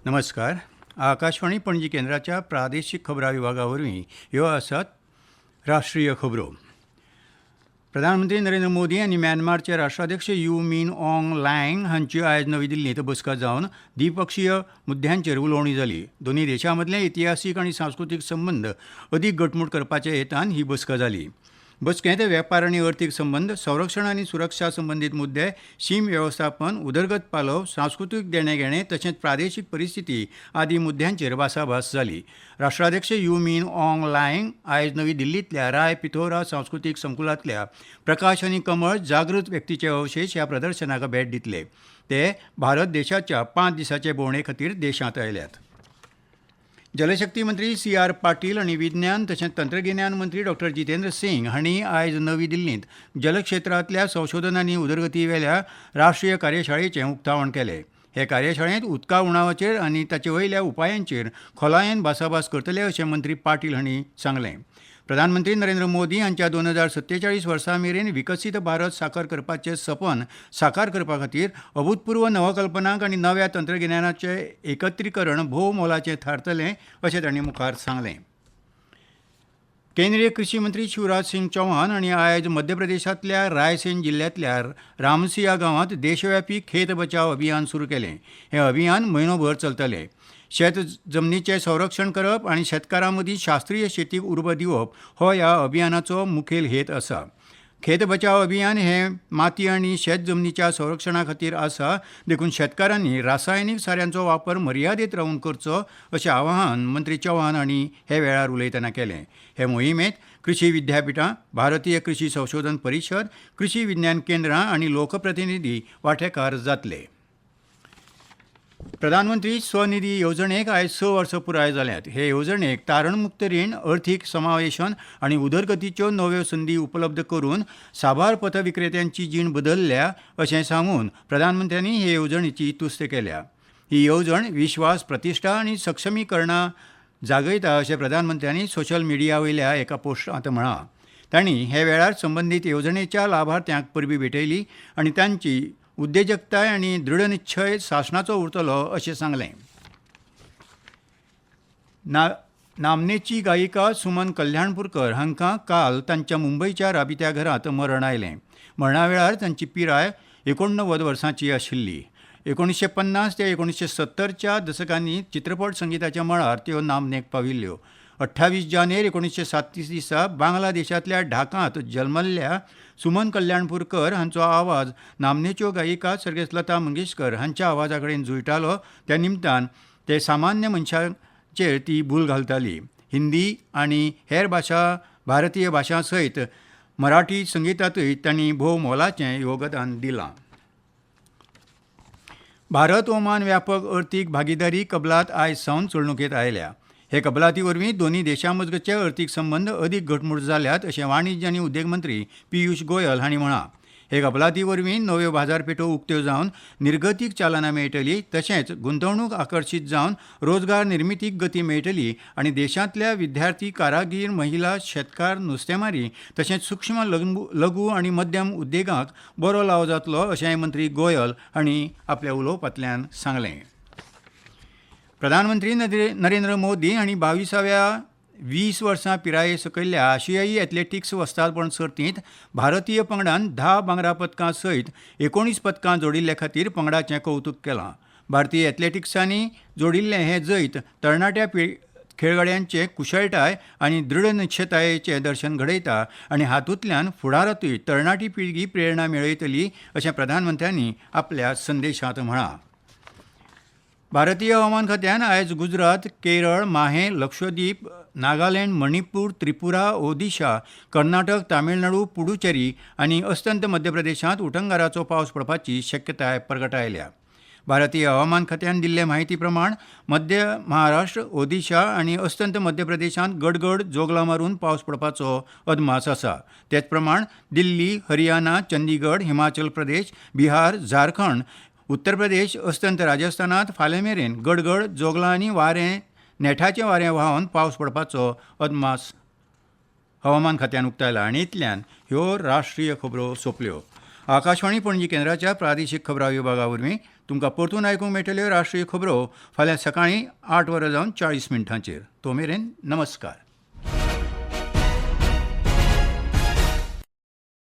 नमस्कार. आकाशवाणी पणजी केंद्राच्या प्रादेशीक खबरां विभागावरवीं ह्यो आसात राष्ट्रीय खबरो. प्रधानमंत्री नरेंद्र मोदी आनी म्यानमारचे राष्ट्राध्यक्ष यू मिन ऑंग लायंग हांची आयज नवी दिल्लींत बसका जावन द्विपक्षीय मुद्द्यांचेर उलोवणी जाली. दोनूय देशां मदले इतिहासीक आनी सांस्कृतीक संबंद अदीक घटमूट करपाचे हेतान ही बसका जाली. बसकेंत वेपार आनी अर्थीक संबंद, संरक्षण आनी सुरक्षा संबंदीत मुद्दे, सीम वेवस्थापन, उदरगत पालव, सांस्कृतीक देणेघेणे तशेंच प्रादेशीक परिस्थिती आदी मुद्द्यांचेर भासाभास जाली. राष्ट्राध्यक्ष यू मिन ऑंग लायंग आयज नवी दिल्लींतल्या राय पिथोरा सांस्कृतीक संकुलांतल्या प्रकाश आनी कमळ जागृत व्यक्तीचे अवशेश ह्या प्रदर्शनाक भेट दितले. ते भारत देशाच्या 5 दिसांचे भोंवडे खातीर देशांत आयल्यात. जलशक्ती मंत्री CR पाटील आनी विज्ञान तशेंच तंत्रगिन्यान मंत्री डॉ जितेंद्र सिंग हांणी आयज नवी दिल्लींत जलक्षेत्रांतल्या संशोधन आनी उदरगती वेल्या राष्ट्रीय कार्यशाळेचें उक्तावण केलें. हे कार्यशाळेंत उदका उणावाचेर आनी ताचे वयल्या उपायांचेर खोलायेन भासाभास करतले अशें मंत्री पाटील हांणी सांगलें. प्रधानमंत्री नरेंद्र मोदी हांच्या 2047 वर्सा मेरेन विकसीत भारत साकार करपाचें सपन साकार करपा खातीर अभूतपूर्व नवकल्पनांक आनी नव्या तंत्रगिन्यानाचें एकत्रीकरण भोव मोलाचें थारतलें अशें तांणी मुखार सांगलें. केंद्रीय कृषी मंत्री शिवराज सिंग चौहान हांणी आयज मध्य प्रदेशांतल्या रायसेन जिल्ल्यांतल्या रामसिया गांवांत देशव्यापी खेत बचाव अभियान सुरू केलें. हें अभियान म्हयनोभर चलतलें. शेत जमनीचें संरक्षण करप आनी शेतकारां मदीं शास्त्रीय शेतीक उर्बा दिवप हो ह्या अभियानाचो मुखेल हेत आसा. खेत बचाव अभियान हें माती आनी शेत जमनीच्या संरक्षणा खातीर आसा, देखून शेतकारांनी रासायनीक साऱ्यांचो वापर मर्यादीत रावन करचो अशें आवाहन मंत्री चौहान हांणी हे वेळार उलयतना केलें. हे मोहिमेंत कृषी विद्यापिठां, भारतीय कृषी संशोधन परिशद, कृषी विज्ञान केंद्रां आनी लोकप्रतिनिधी वांटेकार जातले. प्रधानमंत्री स्वनिधी येवजणेक आयज 6 वर्सां पुराय जाल्यात. हे येवजणेक तारणमुक्त रीण, अर्थीक समावेशन आनी उदरगतीच्यो नव्यो संदी उपलब्ध करून साबार पथविक्रेत्यांची जीण बदलल्या अशें सांगून प्रधानमंत्र्यांनी हे येवजणेची तुस्त केल्या. ही येवजण विश्वास, प्रतिश्ठा आनी सक्षमीकरणा जागयता अशें प्रधानमंत्र्यांनी सोशल मिडिया वयल्या एका पोस्टांत म्हळां. तांणी हे वेळार संबंदीत येवजणेच्या लाभार्थ्यांक परबीं भेटयली आनी तांची उद्देजकताय आनी दृढनिश्चय शासनाचो उरतलो अशें सांगलें. नामनेची गायिका सुमन कल्याणपूरकर हांकां काल तांच्या मुंबयच्या राबित्या घरांत मरण आयलें. मरणा वेळार तांची पिराय 89 वर्सांची आशिल्ली. 1950 ते 1970च्या दशकांनी चित्रपट संगीताच्या मळार त्यो नामनेक पाविल्ल्यो. 28 जानेर 1937 दिसा बांगलादेशांतल्या ढाकांत जल्मल्ल्या सुमन कल्याणपूरकर हांचो आवाज नामनेच्यो गायिका सर्गेस्त लता मंगेशकर हांच्या आवाजा कडेन जुळटालो. त्या निमतान ते सामान्य मनशाचेर ती भूल घालताली. हिंदी आनी हेर भारतीय भाशां सयत मराठी संगितांतूय तांणी भोव मोलाचें योगदान दिलां. भारत ओमान व्यापक अर्थीक भागीदारी कबलात आयज सावन चलणुकेंत आयल्या. हे कबलाती वरवीं दोनूय देशां मजगतचे अर्थीक संबंद अदीक घटमूट जाल्यात अशें वाणिज्य आनी उद्देग मंत्री पियुष गोयल हांणी म्हळां. हे कबलाती वरवीं नव्यो बाजारपेठो उक्त्यो जावन निर्गतीक चालना मेळटली, तशेंच गुंतवणूक आकर्शीत जावन रोजगार निर्मितीक गती मेळटली आनी देशांतल्या विद्यार्थी, कारागीर, महिला, शेतकार, नुस्तेमारी तशेंच सूक्ष्म लघु आनी मध्यम उद्देगांक बरो लाव जातलो अशेंय मंत्री गोयल हांणी आपल्या उलोवपांतल्यान सांगलें. प्रधानमंत्री नरेंद्र मोदी हांणी 22व्या 20 वर्सां पिराये सकयल्ल्या आशियाई एथलेटिक्स वस्तादपण सर्तींत भारतीय पंगडान 10 भांगरा पदकां सयत 19 पदकां जोडिल्ले खातीर पंगडाचें कौतुक केलां. भारतीय एथलेटिक्सांनी जोडिल्लें हें जैत तरणाट्या खेळगड्यांचे कुशळटाय आनी दृढनिश्चयतायेचें दर्शन घडयता आनी हातूंतल्यान फुडारातूय तरणाटी पिळगी प्रेरणा मेळयतली अशें प्रधानमंत्र्यांनी आपल्या संदेशांत म्हळां. भारतीय हवामान खात्यान आयज गुजरात, केरळ, माहे, लक्षद्वीप, नागालँड, मणिपूर, त्रिपुरा, ओदिशा, कर्नाटक, तामिळनाडू, पुडुचेरी आनी अस्तंत मध्य प्रदेशांत उटंगाराचो पावस पडपाची शक्यताय परगटायल्या. भारतीय हवामान खात्यान दिल्ले म्हायती प्रमाण मध्य महाराष्ट्र, ओदिशा आनी अस्तंत मध्य प्रदेशांत गडगड जोगला मारून पावस पडपाचो अदमास आसा. तेच प्रमाण दिल्ली, हरियाणा, चंदीगड, हिमाचल प्रदेश, बिहार, झारखंड, उत्तर प्रदेश, अस्तंत राजस्थानांत फाल्यां मेरेन गडगड जोगला आनी नेठाचें वारें व्हांवन पावस पडपाचो अदमास हवामान खात्यान उक्तायला. आनी इतल्यान ह्यो राष्ट्रीय खबरो सोंपल्यो. आकाशवाणी पणजी केंद्राच्या प्रादेशीक खबरां विभागा वरवीं तुमकां परतून आयकूंक मेळटल्यो राष्ट्रीय खबरो फाल्यां सकाळीं 8:40 तो मेरेन नमस्कार.